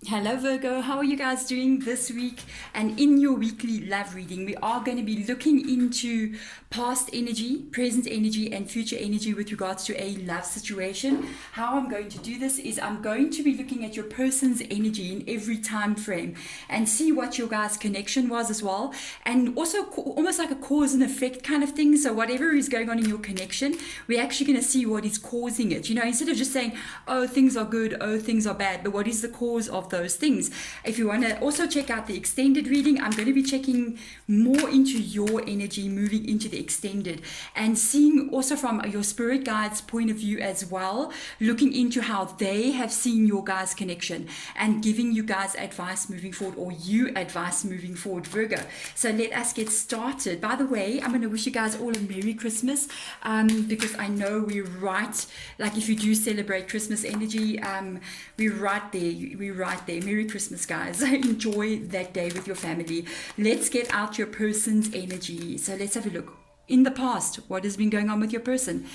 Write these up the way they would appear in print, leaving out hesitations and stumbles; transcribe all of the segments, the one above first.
Hello Virgo, how are you guys doing this week? And in your weekly love reading, we are going to be looking into past energy, present energy, and future energy with regards to a love situation. How I'm going to do this is I'm going to be looking at your person's energy in every time frame and see what your guys' connection was as well. And also almost like a cause and effect kind of thing. So whatever is going on in your connection, we're actually going to see what is causing it. You know, instead of just saying, oh, things are good, oh, things are bad, but what is the cause of those things? If you want to also check out the extended reading, I'm going to be checking more into your energy moving into the extended and seeing also from your spirit guides point of view as well, looking into how they have seen your guys' connection and giving you guys advice moving forward, or you advice moving forward, Virgo. So let us get started. By the way, I'm going to wish you guys all a Merry Christmas, because I know we're right, like if you do celebrate Christmas energy, we're right there. Merry Christmas, guys. Enjoy that day with your family. Let's get out your person's energy. So let's have a look. In the past, what has been going on with your person?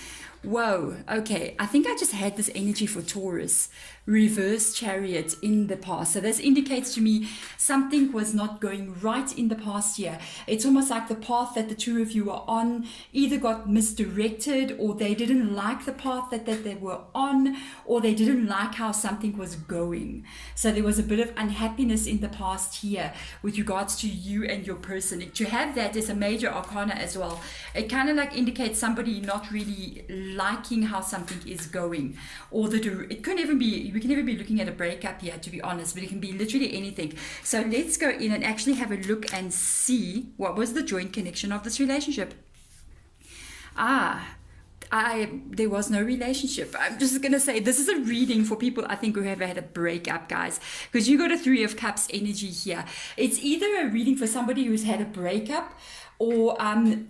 Whoa, okay. I think I just had this energy for Taurus, reverse chariot in the past. So this indicates to me something was not going right in the past year. It's almost like the path that the two of you were on either got misdirected, or they didn't like the path that they were on, or they didn't like how something was going. So there was a bit of unhappiness in the past year with regards to you and your person. To have that is a major arcana as well. It kind of like indicates somebody not really liking how something is going, or it could even be, we can even be looking at a breakup here, to be honest, but it can be literally anything. So let's go in and actually have a look and see what was the joint connection of this relationship. There was no relationship. I'm just going to say this is a reading for people, I think, who have had a breakup, guys, because you got a Three of Cups energy here. It's either a reading for somebody who's had a breakup, or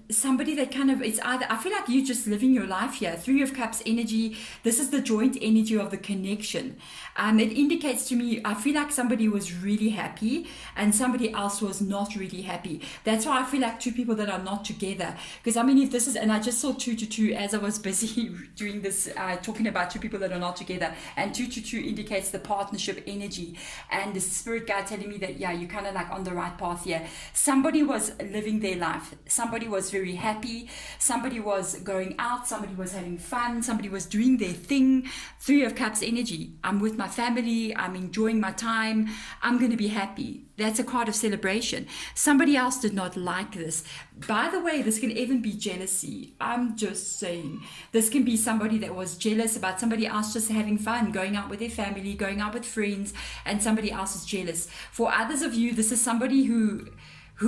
somebody that kind of, it's either, I feel like you're just living your life here. Three of Cups energy, this is the joint energy of the connection. It indicates to me, I feel like somebody was really happy and somebody else was not really happy. That's why I feel like two people that are not together. Because I mean, if this is, and I just saw 222 as I was busy doing this, talking about two people that are not together, and 222 indicates the partnership energy, and the spirit guide telling me that, yeah, you're kind of like on the right path here. Somebody was living their life. Somebody was very happy. Somebody was going out. Somebody was having fun. Somebody was doing their thing. Three of Cups energy. I'm with my family. I'm enjoying my time. I'm going to be happy. That's a card of celebration. Somebody else did not like this. By the way, this can even be jealousy. I'm just saying. This can be somebody that was jealous about somebody else just having fun, going out with their family, going out with friends, and somebody else is jealous. For others of you, this is somebody who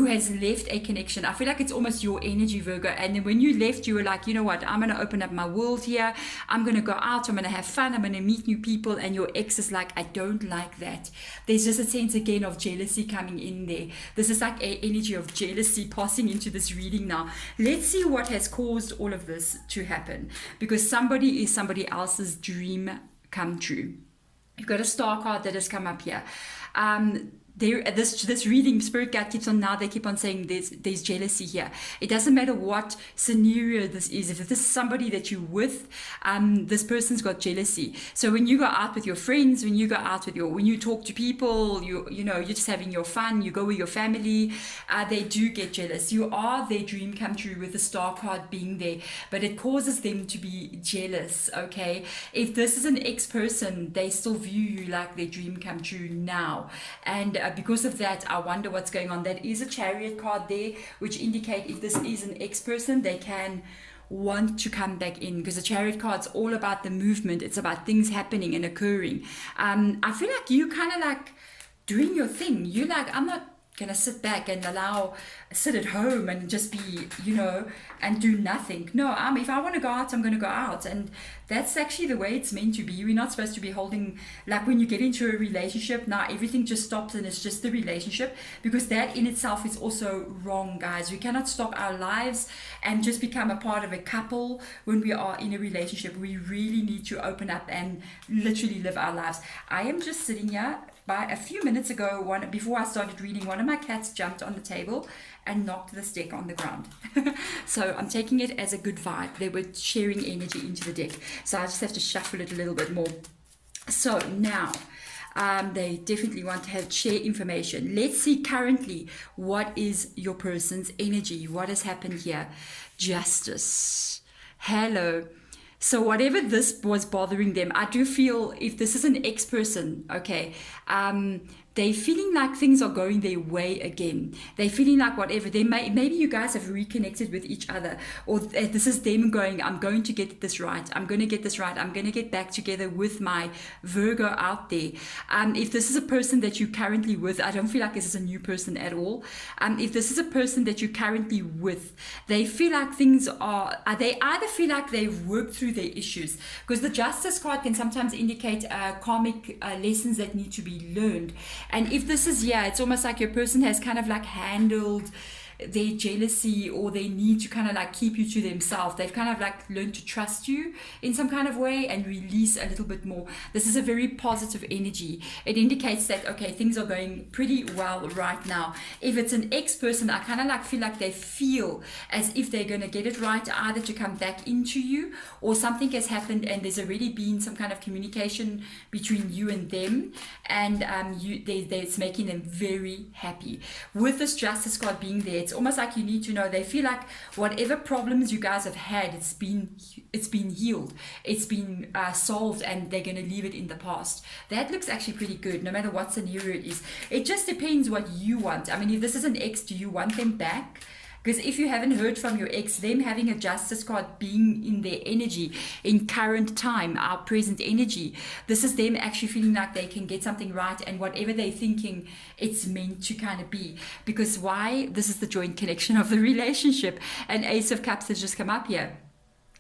has left a connection. I feel like it's almost your energy, Virgo. And then when you left, you were like, you know what, I'm going to open up my world here. I'm going to go out. I'm going to have fun. I'm going to meet new people. And your ex is like, I don't like that. There's just a sense again of jealousy coming in there. This is like an energy of jealousy passing into this reading now. Let's see what has caused all of this to happen. Because somebody is somebody else's dream come true. You've got a star card that has come up here. This reading, spirit guide keeps on, now they keep on saying there's jealousy here. It doesn't matter what scenario this is. If this is somebody that you're with, this person's got jealousy. So when you go out with your friends, when you talk to people, you're just having your fun, you go with your family, they do get jealous. You are their dream come true with the star card being there, but it causes them to be jealous, okay? If this is an ex-person, they still view you like their dream come true now. And because of that, I wonder what's going on. That is a Chariot card there, which indicate if this is an ex-person, they can want to come back in, because the Chariot card's all about the movement. It's about things happening and occurring. I feel like you kind of like doing your thing. You like, I'm not gonna sit back and sit at home and just be, and do nothing. No, if I want to go out, I'm going to go out. And that's actually the way it's meant to be. We're not supposed to be holding, like when you get into a relationship, now everything just stops and it's just the relationship, because that in itself is also wrong, guys. We cannot stop our lives and just become a part of a couple when we are in a relationship. We really need to open up and literally live our lives. I am just sitting here. By a few minutes ago, before I started reading, one of my cats jumped on the table and knocked this deck on the ground. So I'm taking it as a good vibe. They were sharing energy into the deck. So I just have to shuffle it a little bit more. So now, They definitely want to share information. Let's see currently what is your person's energy. What has happened here? Justice. Hello. So whatever this was bothering them, I do feel if this is an ex-person, okay, they're feeling like things are going their way again. They're feeling like whatever, maybe you guys have reconnected with each other, or this is them going, I'm going to get this right. I'm going to get this right. I'm going to get back together with my Virgo out there. If this is a person that you're currently with, I don't feel like this is a new person at all. If this is a person that you're currently with, they feel like things are, they either feel like they've worked through their issues, because the Justice card can sometimes indicate karmic lessons that need to be learned. And if this is, it's almost like your person has kind of like handled their jealousy, or they need to kind of like keep you to themselves. They've kind of like learned to trust you in some kind of way and release a little bit more. This is a very positive energy. It indicates that, okay, things are going pretty well right now. If it's an ex-person, I kind of like feel like they feel as if they're going to get it right, either to come back into you, or something has happened and there's already been some kind of communication between you and them, and it's making them very happy. With this Justice card being there, it's almost like you need to know, they feel like whatever problems you guys have had, it's been healed, it's been solved, and they're going to leave it in the past. That looks actually pretty good, no matter what scenario it is. It just depends what you want. I mean, if this is an ex, do you want them back? Because if you haven't heard from your ex, them having a Justice card being in their energy, in current time, our present energy, this is them actually feeling like they can get something right, and whatever they're thinking, it's meant to kind of be. Because why? This is the joint connection of the relationship. And Ace of Cups has just come up here.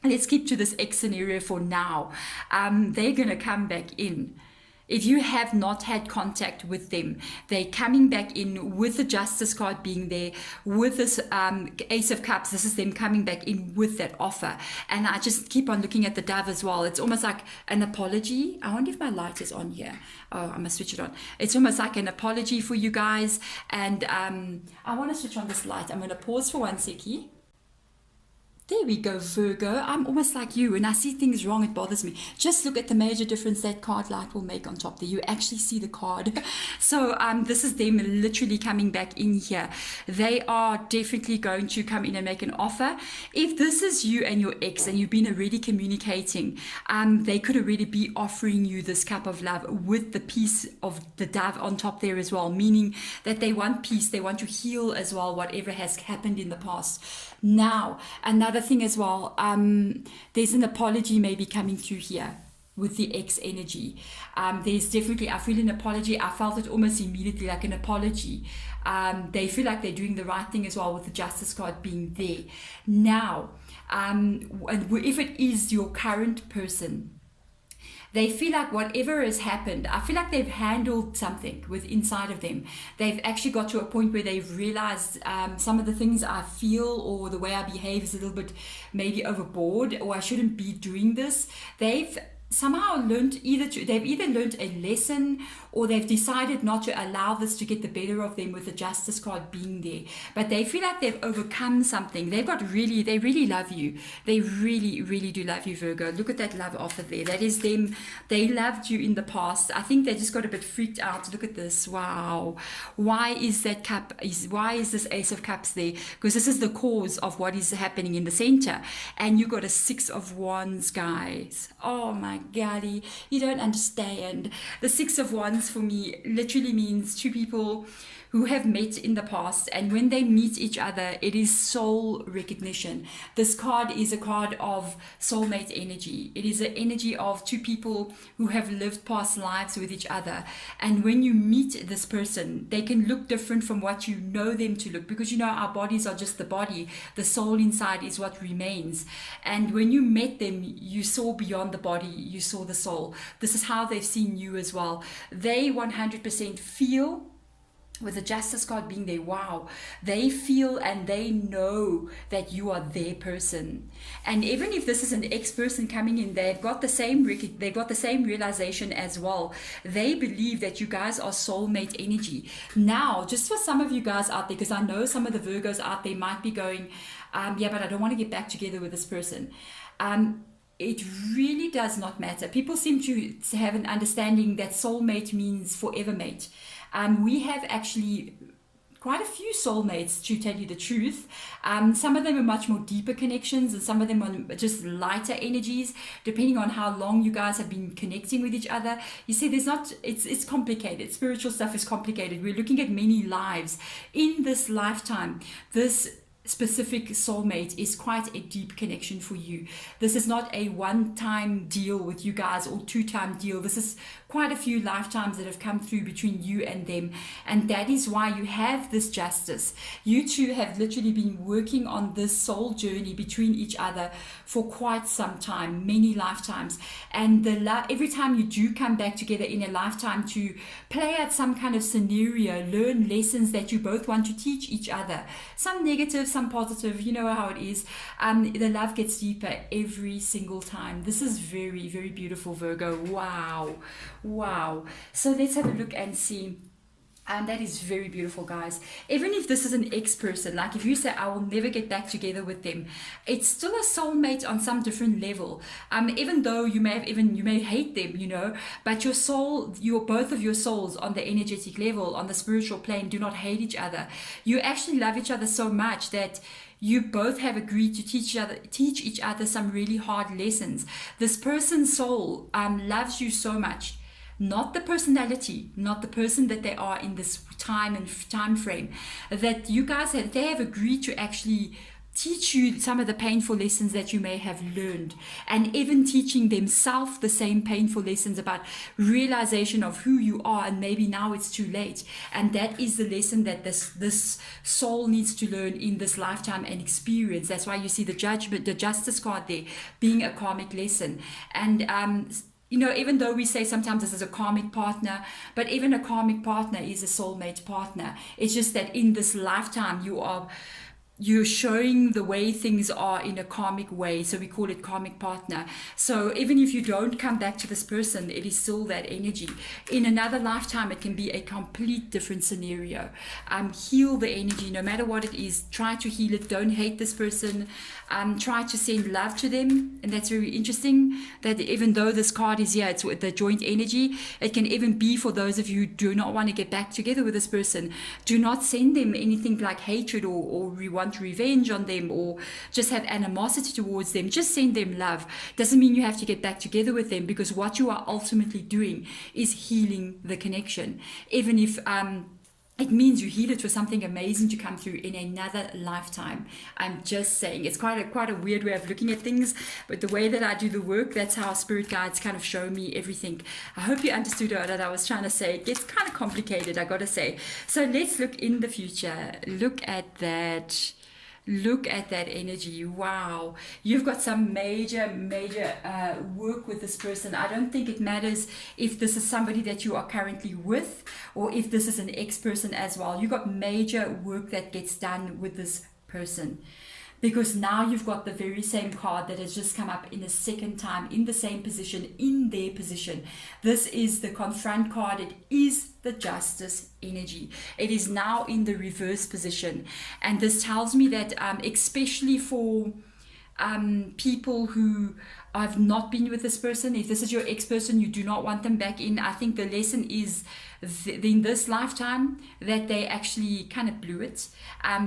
Let's keep to this ex scenario for now. They're going to come back in. If you have not had contact with them, they're coming back in with the Justice card being there, with this Ace of Cups. This is them coming back in with that offer. And I just keep on looking at the Dove as well. It's almost like an apology. I wonder if my light is on here. Oh, I must switch it on. It's almost like an apology for you guys. And I want to switch on this light. I'm going to pause for one seckie. There we go, Virgo. I'm almost like you. When I see things wrong, it bothers me. Just look at the major difference that card light will make on top there. You actually see the card. So this is them literally coming back in here. They are definitely going to come in and make an offer. If this is you and your ex, and you've been already communicating, they could already be offering you this cup of love with the piece of the Dove on top there as well, meaning that they want peace. They want to heal as well, whatever has happened in the past. Now, another thing as well, there's an apology maybe coming through here with the ex energy. There's definitely, I feel an apology. I felt it almost immediately, like an apology. They feel like they're doing the right thing as well, with the Justice card being there. Now, and if it is your current person, they feel like whatever has happened, I feel like they've handled something with inside of them. They've actually got to a point where they've realized some of the things I feel, or the way I behave, is a little bit maybe overboard, or I shouldn't be doing this. They've somehow learned they've either learned a lesson, or they've decided not to allow this to get the better of them with the Justice card being there. But they feel like they've overcome something. They really love you. They really, really do love you, Virgo. Look at that love offer there. That is them. They loved you in the past. I think they just got a bit freaked out. Look at this. Wow. Why is that cup? Why is this Ace of Cups there? Because this is the cause of what is happening in the center. And you got a Six of Wands, guys. Oh my golly, you don't understand. The Six of Wands for me literally means two people who have met in the past, and when they meet each other, it is soul recognition. This card is a card of soulmate energy. It is an energy of two people who have lived past lives with each other, and when you meet this person, they can look different from what you know them to look, because you know our bodies are just the body. The soul inside is what remains, and when you met them, you saw beyond the body, you saw the soul. This is how they've seen you as well. They 100% feel, with the Justice card being there, wow, they feel and they know that you are their person. And even if this is an ex-person coming in, they've got the same realization as well. They believe that you guys are soulmate energy. Now, just for some of you guys out there, because I know some of the Virgos out there might be going, yeah, but I don't want to get back together with this person. it really does not matter. People seem to have an understanding that soulmate means forever mate. We have actually quite a few soulmates, to tell you the truth. Some of them are much more deeper connections, and some of them are just lighter energies, depending on how long you guys have been connecting with each other. You see, it's complicated. Spiritual stuff is complicated. We're looking at many lives. In this lifetime, this specific soulmate is quite a deep connection for you. This is not a one-time deal with you guys or two-time deal. This is quite a few lifetimes that have come through between you and them, and that is why you have this justice. You two have literally been working on this soul journey between each other for quite some time, many lifetimes, and every time you do come back together in a lifetime to play out some kind of scenario, learn lessons that you both want to teach each other, some negative, some positive, you know how it is. The love gets deeper every single time. This is very, very beautiful, Virgo. Wow. So let's have a look and see. And that is very beautiful, guys. Even if this is an ex-person, like if you say, I will never get back together with them, it's still a soulmate on some different level. Even though you may hate them, you know, but your soul, both of your souls on the energetic level, on the spiritual plane, do not hate each other. You actually love each other so much that you both have agreed to teach each other some really hard lessons. This person's soul loves you so much. Not the personality, not the person that they are in this time frame, that they have agreed to actually teach you some of the painful lessons that you may have learned, and even teaching themselves the same painful lessons about realization of who you are, and maybe now it's too late. And that is the lesson that this soul needs to learn in this lifetime and experience. That's why you see the judgment, the justice card there being a karmic lesson. And you know, even though we say sometimes this is a karmic partner, but even a karmic partner is a soulmate partner. It's just that in this lifetime, you're showing the way things are in a karmic way, so we call it karmic partner. So even if you don't come back to this person, it is still that energy. In another lifetime, it can be a complete different scenario. Heal the energy, no matter what it is. Try to heal it. Don't hate this person. Try to send love to them. And that's very interesting, that even though this card is here, it's with the joint energy, it can even be for those of you who do not want to get back together with this person. Do not send them anything like hatred or want revenge on them or just have animosity towards them. Just send them love. Doesn't mean you have to get back together with them, because what you are ultimately doing is healing the connection. Even if it means you heal it for something amazing to come through in another lifetime. I'm just saying, it's quite a weird way of looking at things, but the way that I do the work, that's how spirit guides kind of show me everything. I hope you understood what I was trying to say. It gets kind of complicated, I gotta say. So let's look in the future. Look at that energy. Wow, you've got some major work with this person. I don't think it matters if this is somebody that you are currently with or if this is an ex-person as well. You got major work that gets done with this person, because now you've got the very same card that has just come up in a second time in the same position, in their position. This is the confront card. It is the justice energy. It is now in the reverse position, and this tells me that especially for people who have not been with this person, if this is your ex-person, you do not want them back in. I think the lesson is in this lifetime that they actually kind of blew it.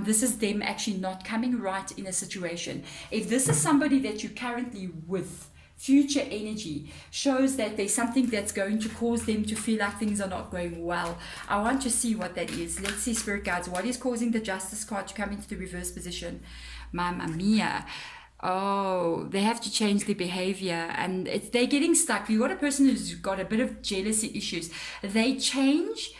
This is them actually not coming right in a situation. If this is somebody that you're currently with, future energy shows that there's something that's going to cause them to feel like things are not going well. I want to see what that is. Let's see, spirit guides, what is causing the justice card to come into the reverse position? Mamma mia. Oh, they have to change their behavior, and they're getting stuck. You got a person who's got a bit of jealousy issues. They change.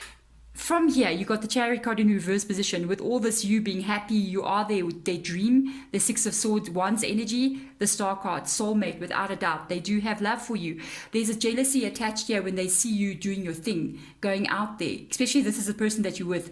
From here, you got the Chariot card in reverse position. With all this, you being happy, you are there with their dream. The Six of Swords, Wands energy, the Star card, soulmate, without a doubt. They do have love for you. There's a jealousy attached here when they see you doing your thing, going out there. Especially this is a person that you're with.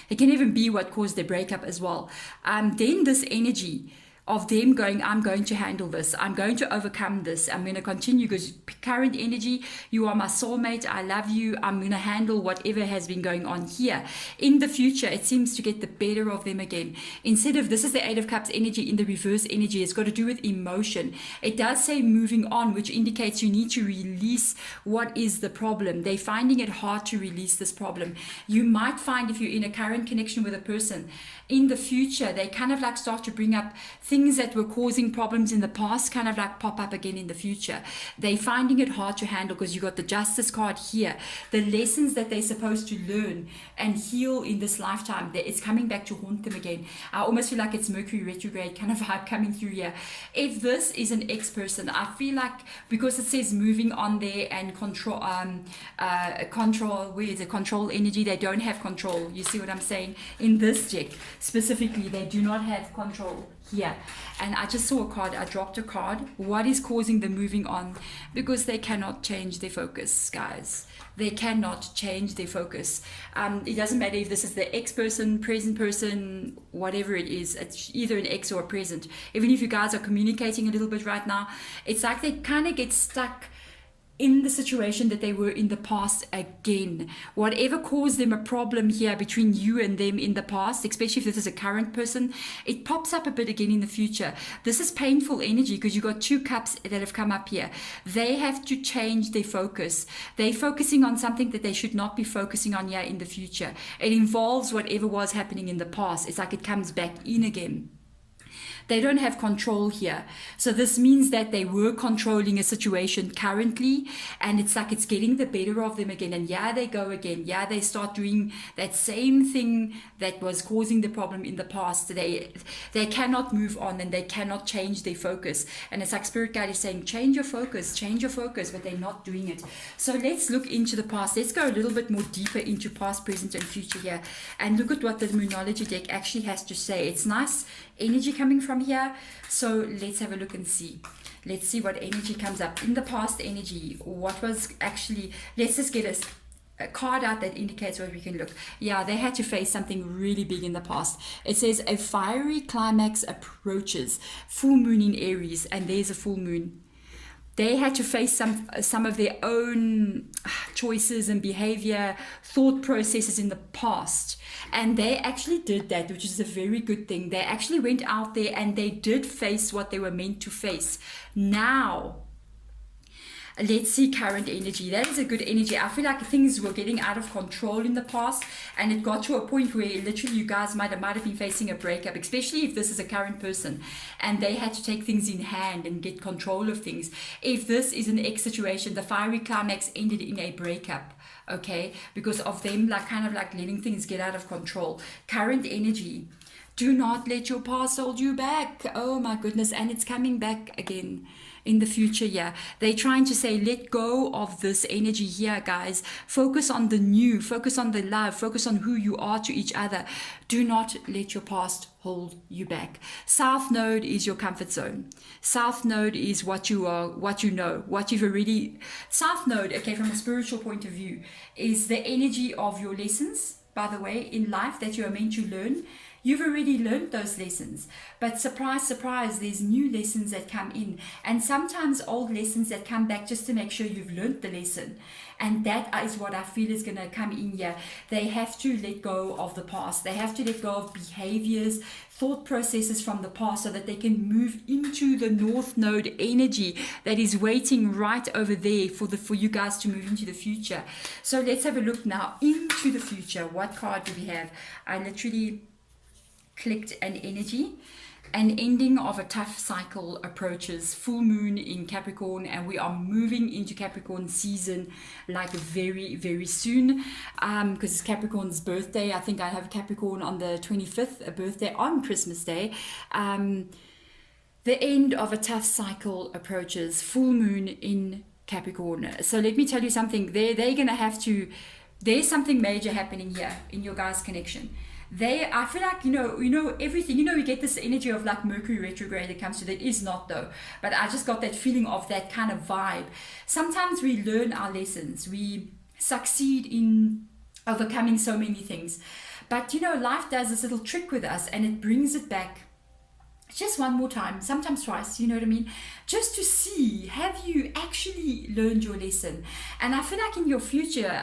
It can even be what caused their breakup as well. Then this energy of them going, I'm going to handle this, I'm going to overcome this, I'm going to continue, because current energy, you are my soulmate, I love you, I'm going to handle whatever has been going on here. In the future, it seems to get the better of them again. Instead of, this is the Eight of Cups energy in the reverse energy, it's got to do with emotion. It does say moving on, which indicates you need to release what is the problem. They're finding it hard to release this problem. You might find, if you're in a current connection with a person, in the future, they kind of like start to bring up things that were causing problems in the past, kind of like pop up again in the future. They're finding it hard to handle, because you got the Justice card here. The lessons that they're supposed to learn and heal in this lifetime, it's coming back to haunt them again. I almost feel like it's Mercury retrograde kind of vibe coming through here. If this is an ex-person, I feel like, because it says moving on there and control, where is it, control energy, they don't have control. You see what I'm saying? In this deck specifically, they do not have control here. And I just saw a card, I dropped a card. What is causing the moving on? Because they cannot change their focus, guys. They cannot change their focus. It doesn't matter if this is the ex-person, present person, whatever it is. It's either an ex or a present. Even if you guys are communicating a little bit right now, it's like they kind of get stuck in the situation that they were in the past again. Whatever caused them a problem here between you and them in the past, especially if this is a current person, it pops up a bit again in the future. This is painful energy, because you got 2 cups that have come up here. They have to change their focus. They're focusing on something that they should not be focusing on here in the future. It involves whatever was happening in the past. It's like it comes back in again. They don't have control here. So this means that they were controlling a situation currently, and it's like it's getting the better of them again. And yeah, they go again. Yeah, they start doing that same thing that was causing the problem in the past. They cannot move on, and they cannot change their focus. And it's like Spirit Guide is saying, change your focus, but they're not doing it. So let's look into the past. Let's go a little bit more deeper into past, present, and future here, and look at what the Moonology deck actually has to say. It's nice energy coming from here. So let's have a look and see. Let's see what energy comes up in the past energy. What was actually, let's just get a card out that indicates what we can look. Yeah, they had to face something really big in the past. It says a fiery climax approaches, full moon in Aries, and there's a full moon. They had to face some of their own choices and behavior, thought processes in the past. And they actually did that, which is a very good thing. They actually went out there and they did face what they were meant to face. Now, let's see current energy. That is a good energy. I feel like things were getting out of control in the past, and it got to a point where literally you guys might have been facing a breakup, especially if this is a current person and they had to take things in hand and get control of things. If this is an ex situation, the fiery climax ended in a breakup, okay, because of them like kind of like letting things get out of control. Current energy, do not let your past hold you back. Oh my goodness. And it's coming back again in the future. Yeah, they're trying to say, let go of this energy here, guys. Focus on the new, focus on the love, focus on who you are to each other. Do not let your past hold you back. South node is your comfort zone. South node is what you are, what you know, what you've already. South node, okay, from a spiritual point of view, is the energy of your lessons, by the way, in life that you are meant to learn. You've already learned those lessons, but surprise, surprise, there's new lessons that come in, and sometimes old lessons that come back just to make sure you've learned the lesson. And that is what I feel is going to come in here. They have to let go of the past. They have to let go of behaviors, thought processes from the past, so that they can move into the North Node energy that is waiting right over there for you guys to move into the future. So let's have a look now into the future. What card do we have? I literally clicked an energy. An ending of a tough cycle approaches, full moon in Capricorn, and we are moving into Capricorn season like very, very soon, because it's Capricorn's birthday. I think I have Capricorn on the 25th, a birthday on Christmas Day. The end of a tough cycle approaches, full moon in Capricorn. So let me tell you something. They're going to have to, there's something major happening here in your guys' connection. I feel like, you know everything, we get this energy of like Mercury retrograde that comes to that. Is not though, but I just got that feeling of that kind of vibe. Sometimes we learn our lessons, we succeed in overcoming so many things, but life does this little trick with us, and it brings it back just one more time, sometimes twice, you know what I mean? Just to see, have you actually learned your lesson? And I feel like in your future,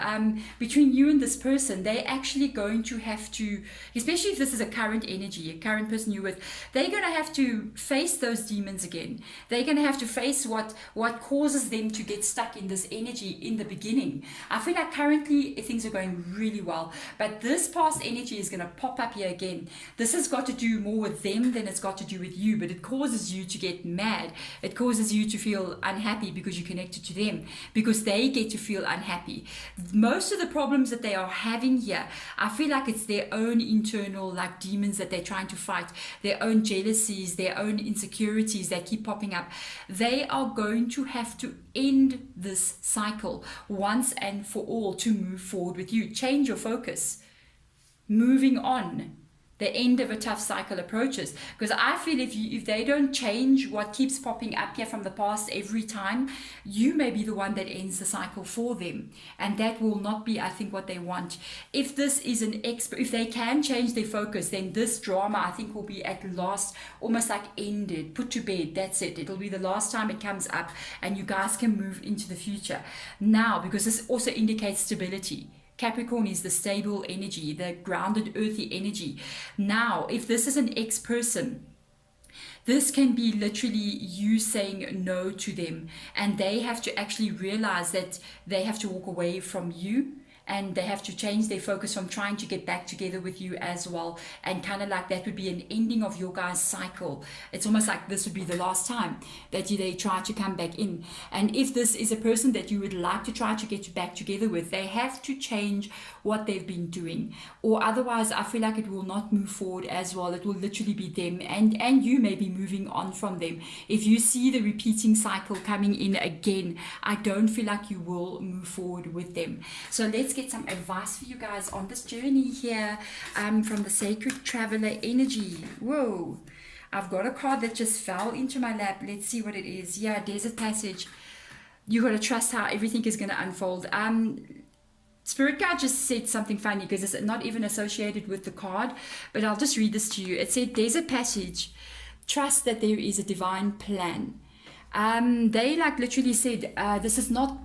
between you and this person, they're actually going to have to, especially if this is a current energy, a current person you're with, they're going to have to face those demons again. They're going to have to face what causes them to get stuck in this energy in the beginning. I feel like currently things are going really well, but this past energy is going to pop up here again. This has got to do more with them than it's got to do with you, but it causes you to get mad. It causes you to feel unhappy because you're connected to them, because they get to feel unhappy. Most of the problems that they are having here, I feel like it's their own internal like demons that they're trying to fight, their own jealousies, their own insecurities that keep popping up. They are going to have to end this cycle once and for all to move forward with you. Change your focus. Moving on. The end of a tough cycle approaches, because I feel if they don't change what keeps popping up here from the past every time, you may be the one that ends the cycle for them, and that will not be, I think, what they want. If this is an expert, if they can change their focus, then this drama, I think, will be at last almost like ended, put to bed. That's it. It'll be the last time it comes up, and you guys can move into the future now, because this also indicates stability. Capricorn is the stable energy, the grounded, earthy energy. Now, if this is an ex-person, this can be literally you saying no to them, and they have to actually realize that they have to walk away from you, and they have to change their focus from trying to get back together with you as well. And kind of like that would be an ending of your guys' cycle. It's almost like this would be the last time that they try to come back in. And if this is a person that you would like to try to get back together with, they have to change what they've been doing. Or otherwise, I feel like it will not move forward as well. It will literally be them, and you may be moving on from them. If you see the repeating cycle coming in again, I don't feel like you will move forward with them. So let's get some advice for you guys on this journey here from the Sacred Traveler energy. Whoa, I've got a card that just fell into my lap. Let's see what it is. Yeah, Desert Passage. You got to trust how everything is going to unfold. Spirit Guide just said something funny because it's not even associated with the card, but I'll just read this to you. It said, Desert Passage, trust that there is a divine plan. They like literally said, this is not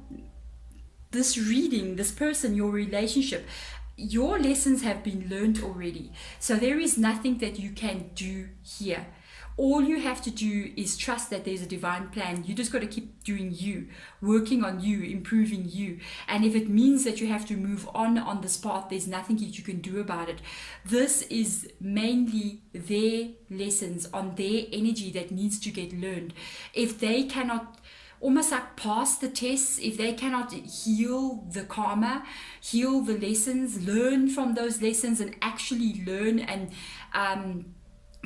this reading, this person, your relationship, your lessons have been learned already. So there is nothing that you can do here. All you have to do is trust that there's a divine plan. You just got to keep doing you, working on you, improving you. And if it means that you have to move on this path, there's nothing that you can do about it. This is mainly their lessons on their energy that needs to get learned. If they cannot almost like pass the tests, if they cannot heal the karma, heal the lessons, learn from those lessons and actually learn and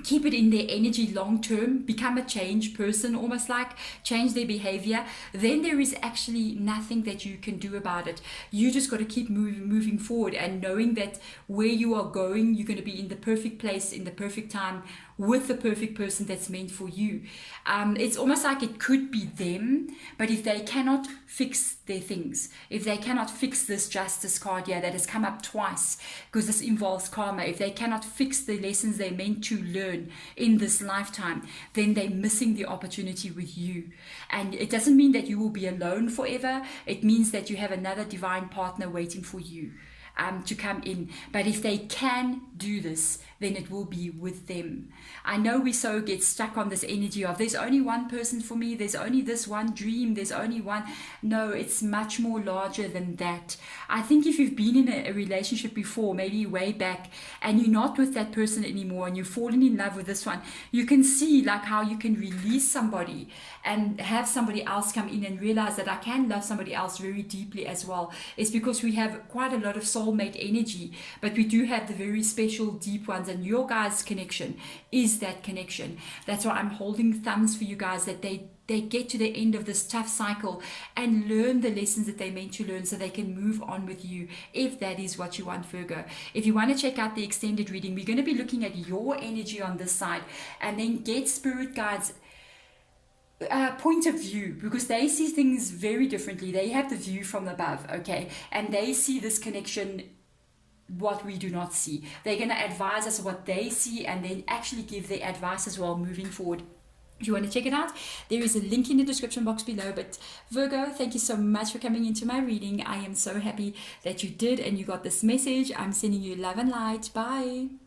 keep it in their energy long term, become a changed person, almost like change their behavior, then there is actually nothing that you can do about it. You just got to keep moving forward and knowing that where you are going, you're going to be in the perfect place, in the perfect time, with the perfect person that's meant for you. It's almost like it could be them, but if they cannot fix their things, if they cannot fix this justice card here that has come up twice, because this involves karma, if they cannot fix the lessons they're meant to learn in this lifetime, then they're missing the opportunity with you. And it doesn't mean that you will be alone forever. It means that you have another divine partner waiting for you to come in. But if they can do this, then it will be with them. I know we so get stuck on this energy of there's only one person for me, there's only this one dream, there's only one. No, it's much more larger than that. I think if you've been in a relationship before, maybe way back, and you're not with that person anymore and you've fallen in love with this one, you can see like how you can release somebody and have somebody else come in and realize that I can love somebody else very deeply as well. It's because we have quite a lot of soulmate energy, but we do have the very special deep ones, and your guys' connection is that connection. That's why I'm holding thumbs for you guys, that they get to the end of this tough cycle and learn the lessons that they meant to learn so they can move on with you, if that is what you want, Virgo. If you want to check out the extended reading, we're going to be looking at your energy on this side and then get Spirit Guides point of view, because they see things very differently. They have the view from above, okay, and they see this connection what we do not see. They're going to advise us what they see and then actually give their advice as well moving forward. If you want to check it out, there is a link in the description box below. But Virgo, thank you so much for coming into my reading. I am so happy that you did and you got this message. I'm sending you love and light. Bye.